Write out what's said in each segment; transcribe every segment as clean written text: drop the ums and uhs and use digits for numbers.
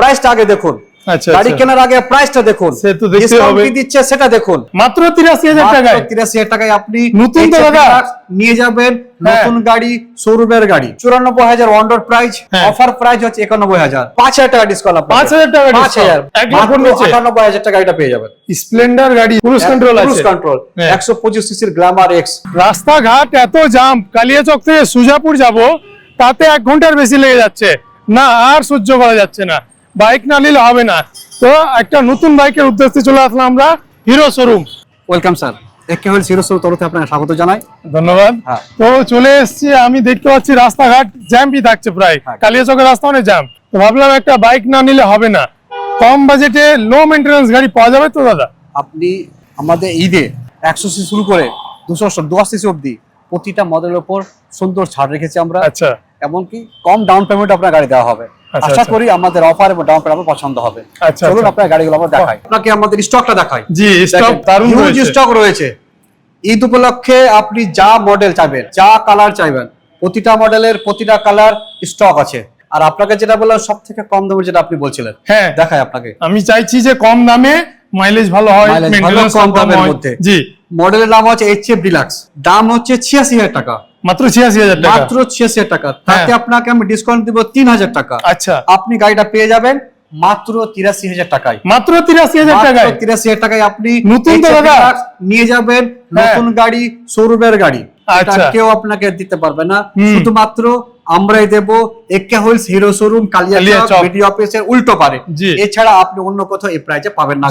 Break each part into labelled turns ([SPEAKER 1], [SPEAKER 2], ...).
[SPEAKER 1] প্রাইসটা আগে দেখুন।
[SPEAKER 2] আচ্ছা,
[SPEAKER 1] গাড়ি কেনার আগে প্রাইসটা দেখুন,
[SPEAKER 2] সে তো দেখতে
[SPEAKER 1] ডিসকাউন্ট
[SPEAKER 2] হবে।
[SPEAKER 1] কি দিচ্ছে সেটা দেখুন।
[SPEAKER 2] মাত্র 83,000 টাকায়,
[SPEAKER 1] 83,000 টাকায় আপনি
[SPEAKER 2] নতুন তো দাদা
[SPEAKER 1] নিয়ে যাবেন। নতুন গাড়ি, শোরুমের গাড়ি, 94,000 অন-রোড প্রাইস, অফার প্রাইস হচ্ছে 91,000, 5,000 টাকা ডিসকাউন্ট।
[SPEAKER 2] 5,000 টাকা ডিসকাউন্ট,
[SPEAKER 1] 98,000 টাকা এটা পেয়ে যাবেন।
[SPEAKER 2] স্প্লেন্ডার গাড়ি, ক্রুজ কন্ট্রোল আছে,
[SPEAKER 1] ক্রুজ কন্ট্রোল, 125 সিসির গ্ল্যামার এক্স।
[SPEAKER 2] রাস্তাঘাট এত জাম, কালিয়াচক থেকে সুজাপুর যাব তাতে 1 ঘন্টার বেশি লেগে যাচ্ছে না, আর সহ্য করা যাচ্ছে না। বাইক না নিলে হবে না। তো একটা নতুন বাইকের উদ্দেশ্যে চলে আসলাম আমরা হিরো শোরুম।
[SPEAKER 1] ওয়েলকাম স্যার, একে হল হিরো শোরুম তরফে আপনাকে স্বাগত জানাই।
[SPEAKER 2] ধন্যবাদ। তো চলে এসেছি, আমি দেখতে পাচ্ছি রাস্তাঘাট জ্যামই থাকছে প্রায়, কালিয়াচকের রাস্তা অনেক জ্যাম। তো ভাবলাম একটা বাইক না নিলে হবে না, কম বাজেটে লো মেইনটেনেন্স গাড়ি পাওয়া যাবে তো দাদা?
[SPEAKER 1] আপনি আমাদের ঈদে 100 সিসি শুরু করে 210 সিসি অবধি প্রতিটা মডেলের উপর সুন্দর ছাড় রেখেছি আমরা।
[SPEAKER 2] আচ্ছা,
[SPEAKER 1] এমনকি কম ডাউন পেমেন্ট আপনার গাড়ি দেওয়া হবে। আশা করি আমাদের অফার এবং ডাউন পেমেন্ট পছন্দ হবে। চলুন আপনার গাড়িগুলো আমরা দেখাই, আপনাকে আমাদের স্টকটা দেখাই।
[SPEAKER 2] জি, স্টক দারুণ রয়েছে,
[SPEAKER 1] স্টক রয়েছে। ঈদ উপলক্ষে আপনি যা মডেল চাইবেন, যা কালার চাইবেন, প্রতিটা মডেলের প্রতিটা কালার স্টক আছে। আর আপনাকে যেটা বললাম সব থেকে কম দামে, যেটা আপনি বলছিলেন,
[SPEAKER 2] হ্যাঁ
[SPEAKER 1] দেখাই আপনাকে।
[SPEAKER 2] আমি চাইছি যে কম দামে মাইলেজ ভালো হয়, মেইনটেনেন্স
[SPEAKER 1] কম দামের মধ্যে।
[SPEAKER 2] জি,
[SPEAKER 1] মডেলের নাম হচ্ছে HF ডিলাক্স, দাম হচ্ছে 86,000 টাকা,
[SPEAKER 2] মাত্র 86,000 টাকা,
[SPEAKER 1] মাত্র 86,000 টাকা। তাতে আপনাকে আমি ডিসকাউন্ট দিব 3,000 টাকা।
[SPEAKER 2] আচ্ছা,
[SPEAKER 1] আপনি গাড়িটা পেয়ে যাবেন মাত্র 83,000 টাকায়,
[SPEAKER 2] মাত্র 83,000 টাকায়।
[SPEAKER 1] 83,000 টাকায় আপনি
[SPEAKER 2] নতুন তো দাদা
[SPEAKER 1] নিয়ে যাবেন। নতুন গাড়ি, শোরুমের গাড়ি, এটা
[SPEAKER 2] আচ্ছা,
[SPEAKER 1] কেউ আপনাকে দিতে পারবে না, শুধুমাত্র আমরাই দেব। AK Wheels Hero showroom, Kaliachak BD অফিসের উল্টো পারে। এছাড়া আপনি অন্য কোথাও এই প্রাইসে পাবেন না।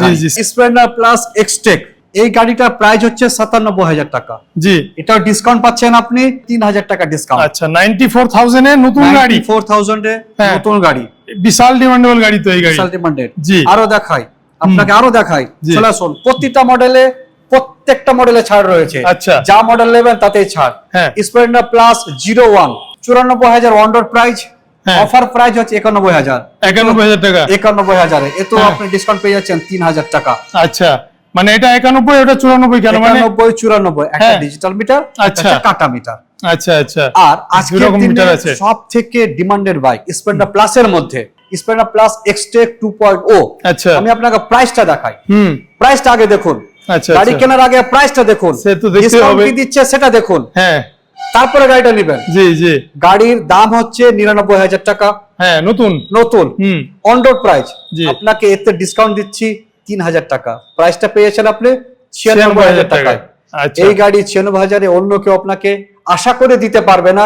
[SPEAKER 1] স্প্লেন্ডার প্লাস এক্সটেক, এই গাড়িটার প্রাইস হচ্ছে 97,000 টাকা।
[SPEAKER 2] জি,
[SPEAKER 1] এটাও ডিসকাউন্ট পাচ্ছেন আপনি 3,000 টাকা ডিসকাউন্ট।
[SPEAKER 2] আচ্ছা, 94,000 এ নতুন গাড়ি,
[SPEAKER 1] 94,000 এ নতুন গাড়ি,
[SPEAKER 2] বিশাল ডিমান্ডেবল গাড়ি তো এই গাড়ি,
[SPEAKER 1] বিশাল ডিমান্ডেড।
[SPEAKER 2] জি,
[SPEAKER 1] আরো দেখাই আপনাকে, আরো দেখাই। চলে আসুন, প্রতিটা মডেলে, প্রত্যেকটা মডেলে ছাড় রয়েছে।
[SPEAKER 2] আচ্ছা,
[SPEAKER 1] যা মডেল নেবেন তাতেই ছাড়। Splendor plus 01, 94,000 on road price, offer price হচ্ছে 91,000,
[SPEAKER 2] 91,000 টাকা,
[SPEAKER 1] 91,000 এত আপনি ডিসকাউন্ট পেয়ে যাচ্ছেন 3,000 টাকা।
[SPEAKER 2] আচ্ছা, মানে এটা 91, ওটা 94 কেন? মানে
[SPEAKER 1] 91, 94, একটা ডিজিটাল মিটার, একটা কাটা মিটার।
[SPEAKER 2] আচ্ছা আচ্ছা।
[SPEAKER 1] আর আজকের দিনে সব থেকে ডিমান্ডেড বাইক স্প্লেন্ডার প্লাস এর মধ্যে স্প্লেন্ডার প্লাস এক্সটেক 2.0।
[SPEAKER 2] আচ্ছা,
[SPEAKER 1] আমি আপনাকে প্রাইসটা দেখাই। প্রাইসটা আগে দেখুন।
[SPEAKER 2] আচ্ছা,
[SPEAKER 1] গাড়ি কেনার আগে প্রাইসটা দেখুন,
[SPEAKER 2] সে তো দেখতে হবে,
[SPEAKER 1] কি দিচ্ছে সেটা দেখুন।
[SPEAKER 2] হ্যাঁ,
[SPEAKER 1] তারপরে গাড়িটা নেবেন।
[SPEAKER 2] জি জি।
[SPEAKER 1] গাড়ির দাম হচ্ছে 99,000 টাকা।
[SPEAKER 2] হ্যাঁ, নতুন
[SPEAKER 1] নতুন অন রোড প্রাইস। আপনাকে এতে ডিসকাউন্ট দিচ্ছি 3,000 টাকা। প্রাইসটা পেয়েছেন আপনি 96,000 টাকায়। এই গাড়ি 96,000 এ অন্য কেউ আপনাকে আশা করে দিতে পারবে না,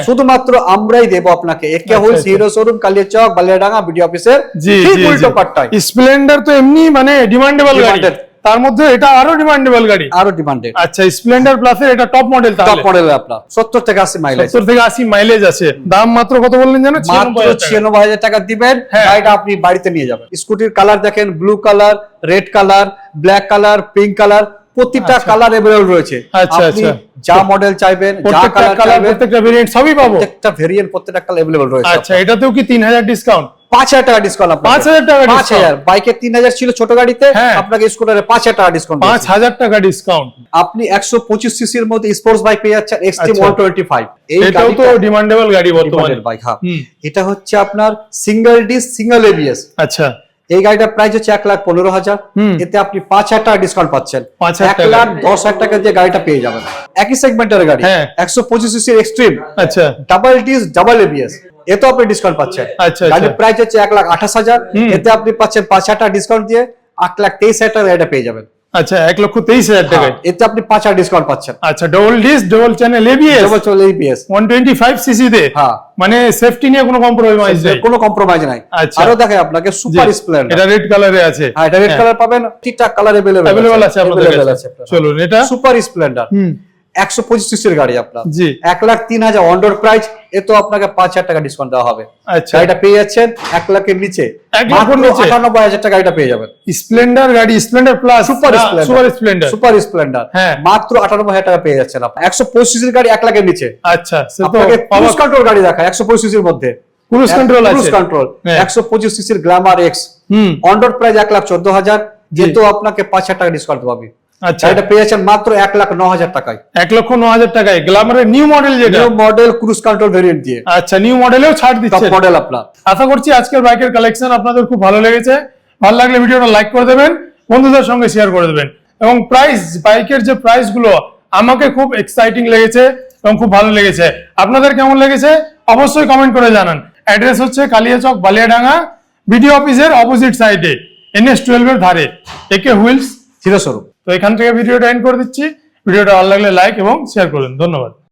[SPEAKER 1] শুধুমাত্র আমরাই দেব আপনাকে। AK Wheels Hero showroom, Kaliachak, Baliadanga BD অফিসের ঠিক উল্টো পাট্টায়।
[SPEAKER 2] স্প্লেন্ডার তো এমনি মানে ডিমান্ডেবল গাড়ি, তার মধ্যে এটা আরো ডিমান্ডেবল গাড়ি,
[SPEAKER 1] আরো ডিমান্ডেড।
[SPEAKER 2] আচ্ছা, স্প্লেন্ডার প্লাস এর এটা টপ মডেল,
[SPEAKER 1] টপ মডেল আপনার 70 থেকে 80 মাইলেজ,
[SPEAKER 2] 70 থেকে 80 মাইলেজ আছে। দাম মাত্র কত বললেন জানেন?
[SPEAKER 1] মাত্র 96,000 টাকা দিবেন, গাড়িটা আপনি বাড়িতে নিয়ে যাবেন। স্কুটির কালার দেখেন, blue colour, red colour, black colour, pink colour, প্রতিটা কালার अवेलेबल রয়েছে।
[SPEAKER 2] আচ্ছা আচ্ছা,
[SPEAKER 1] যা মডেল চাইবেন, যা কালার চাইবেন,
[SPEAKER 2] প্রত্যেকটা ভেরিয়েন্ট সবই পাবো,
[SPEAKER 1] প্রত্যেকটা ভেরিয়েন্ট, প্রত্যেকটা কালার अवेलेबल রয়েছে।
[SPEAKER 2] আচ্ছা, এটাতেও কি 3,000 ডিসকাউন্ট?
[SPEAKER 1] 5,000 টাকা ডিসকাউন্ট।
[SPEAKER 2] 5,000 টাকা ডিসকাউন্ট।
[SPEAKER 1] 5,000, বাইকে 3,000 ছিল ছোট গাড়িতে, আপনাকে স্কুটারে 5,000 টাকা ডিসকাউন্ট।
[SPEAKER 2] 5,000 টাকা ডিসকাউন্ট।
[SPEAKER 1] আপনি 125 সিসির মধ্যে স্পোর্টস বাইক পেয়ে যাচ্ছেন, এক্সট্রিম 125।
[SPEAKER 2] এটাও তো ডিমান্ডেবল গাড়ি বর্তমানে
[SPEAKER 1] বাইক। হ্যাঁ, এটা হচ্ছে আপনার সিঙ্গেল ডিস্ক, সিঙ্গেল এবিএস।
[SPEAKER 2] আচ্ছা,
[SPEAKER 1] এই গাড়িটার প্রাইস হচ্ছে 1,15,000। এতে আপনি 5,000 টাকা ডিসকাউন্ট পাচ্ছেন। 1,10,000 টাকা দিয়ে গাড়িটা পেয়ে যাবেন। একই সেগমেন্টের গাড়ি, 125 সিসির এক্সট্রিম, আচ্ছা, ডাবল ডিস্ক, ডাবল এবিএস, এতে আপনি ডিসকাউন্ট পাচ্ছেন। গাড়ির প্রাইস হচ্ছে 1,28,000, এতে আপনি পাচ্ছেন 5,000 টাকা ডিসকাউন্ট দিয়ে 1,23,000 টাকা গাড়িটা পেয়ে যাবেন।
[SPEAKER 2] আচ্ছা, 1,23,000 টাকায়,
[SPEAKER 1] এতে আপনি 5,000 ডিসকাউন্ট পাচ্ছেন।
[SPEAKER 2] আচ্ছা, double disc, double channel ABS,
[SPEAKER 1] double channel ABS,
[SPEAKER 2] 125 CC তে। মানে সেফটি নিয়ে কোনো কম্প্রোমাইজ নেই,
[SPEAKER 1] কোনো কম্প্রোমাইজ নাই। আরো দেখাই আপনাকে সুপার স্প্লেন্ডার,
[SPEAKER 2] এটা রেড কালারে আছে।
[SPEAKER 1] হ্যাঁ, এটা রেড কালার পাবেন, ঠিকঠাক কালার अवेलेबल আছে আপনাদের কাছে।
[SPEAKER 2] চলুন, এটা
[SPEAKER 1] সুপার স্প্লেন্ডার 125 সিসির গাড়ি আপনার, 1,03,000 অন রোড প্রাইস। এতো আপনাকে 5,000 টাকা ডিসকাউন্ট দেওয়া হবে। আচ্ছা, গাড়িটা পেয়ে যাচ্ছেন 1 লাখের নিচে, 98,000 টাকা গাড়িটা পেয়ে যাবেন।
[SPEAKER 2] স্প্লেন্ডার গাড়ি, Splendor plus, super Splendor,
[SPEAKER 1] super Splendor, মাত্র 98,000 টাকা পেয়ে যাচ্ছেন আপনি। 125 সিসির গাড়ি 1 লাখের নিচে।
[SPEAKER 2] আচ্ছা,
[SPEAKER 1] আপনাকে ক্রুজ কন্ট্রোল গাড়ি দেখায় 125 সিসির মধ্যে।
[SPEAKER 2] ক্রুজ কন্ট্রোল আছে,
[SPEAKER 1] ক্রুজ কন্ট্রোল 125 সিসির Glamour x, on road price 1,14,000, যেহেতু আপনাকে 5,000 টাকা ডিসকাউন্ট পাবে।
[SPEAKER 2] আচ্ছা
[SPEAKER 1] এটা পেয়ে যাচ্ছেন মাত্র 1,09,000 টাকায়।
[SPEAKER 2] 1,09,000 টাকায় গ্ল্যামারের নিউ মডেল, যেটা
[SPEAKER 1] new model cruise control variant দিয়ে।
[SPEAKER 2] আচ্ছা, নিউ মডেলেও ছাড়
[SPEAKER 1] টপ
[SPEAKER 2] দিচ্ছে
[SPEAKER 1] মডেল আপনার।
[SPEAKER 2] আশা করছি আজকের বাইকের কালেকশন আপনাদের খুব ভালো লেগেছে। ভালো লাগলে ভিডিওটা লাইক করে দেবেন, বন্ধুদের সঙ্গে শেয়ার করে দেবেন। এবং প্রাইস, বাইকের যে প্রাইস গুলো আমাকে খুব এক্সাইটিং লেগেছে এবং খুব ভালো লেগেছে। আপনাদের কেমন লেগেছে অবশ্যই কমেন্ট করে জানান। অ্যাড্রেস হচ্ছে কালিয়াচক, বালিয়াডাঙ্গা, বিডিও অফিসের অপোজিট সাইডে, NS12 এর ধারে, AK হুইলস হিরো শোরুম। তো এখান থেকে ভিডিওটা এন্ড করে দিচ্ছি। ভিডিওটা ভালো লাগলে লাইক এবং শেয়ার করুন। ধন্যবাদ।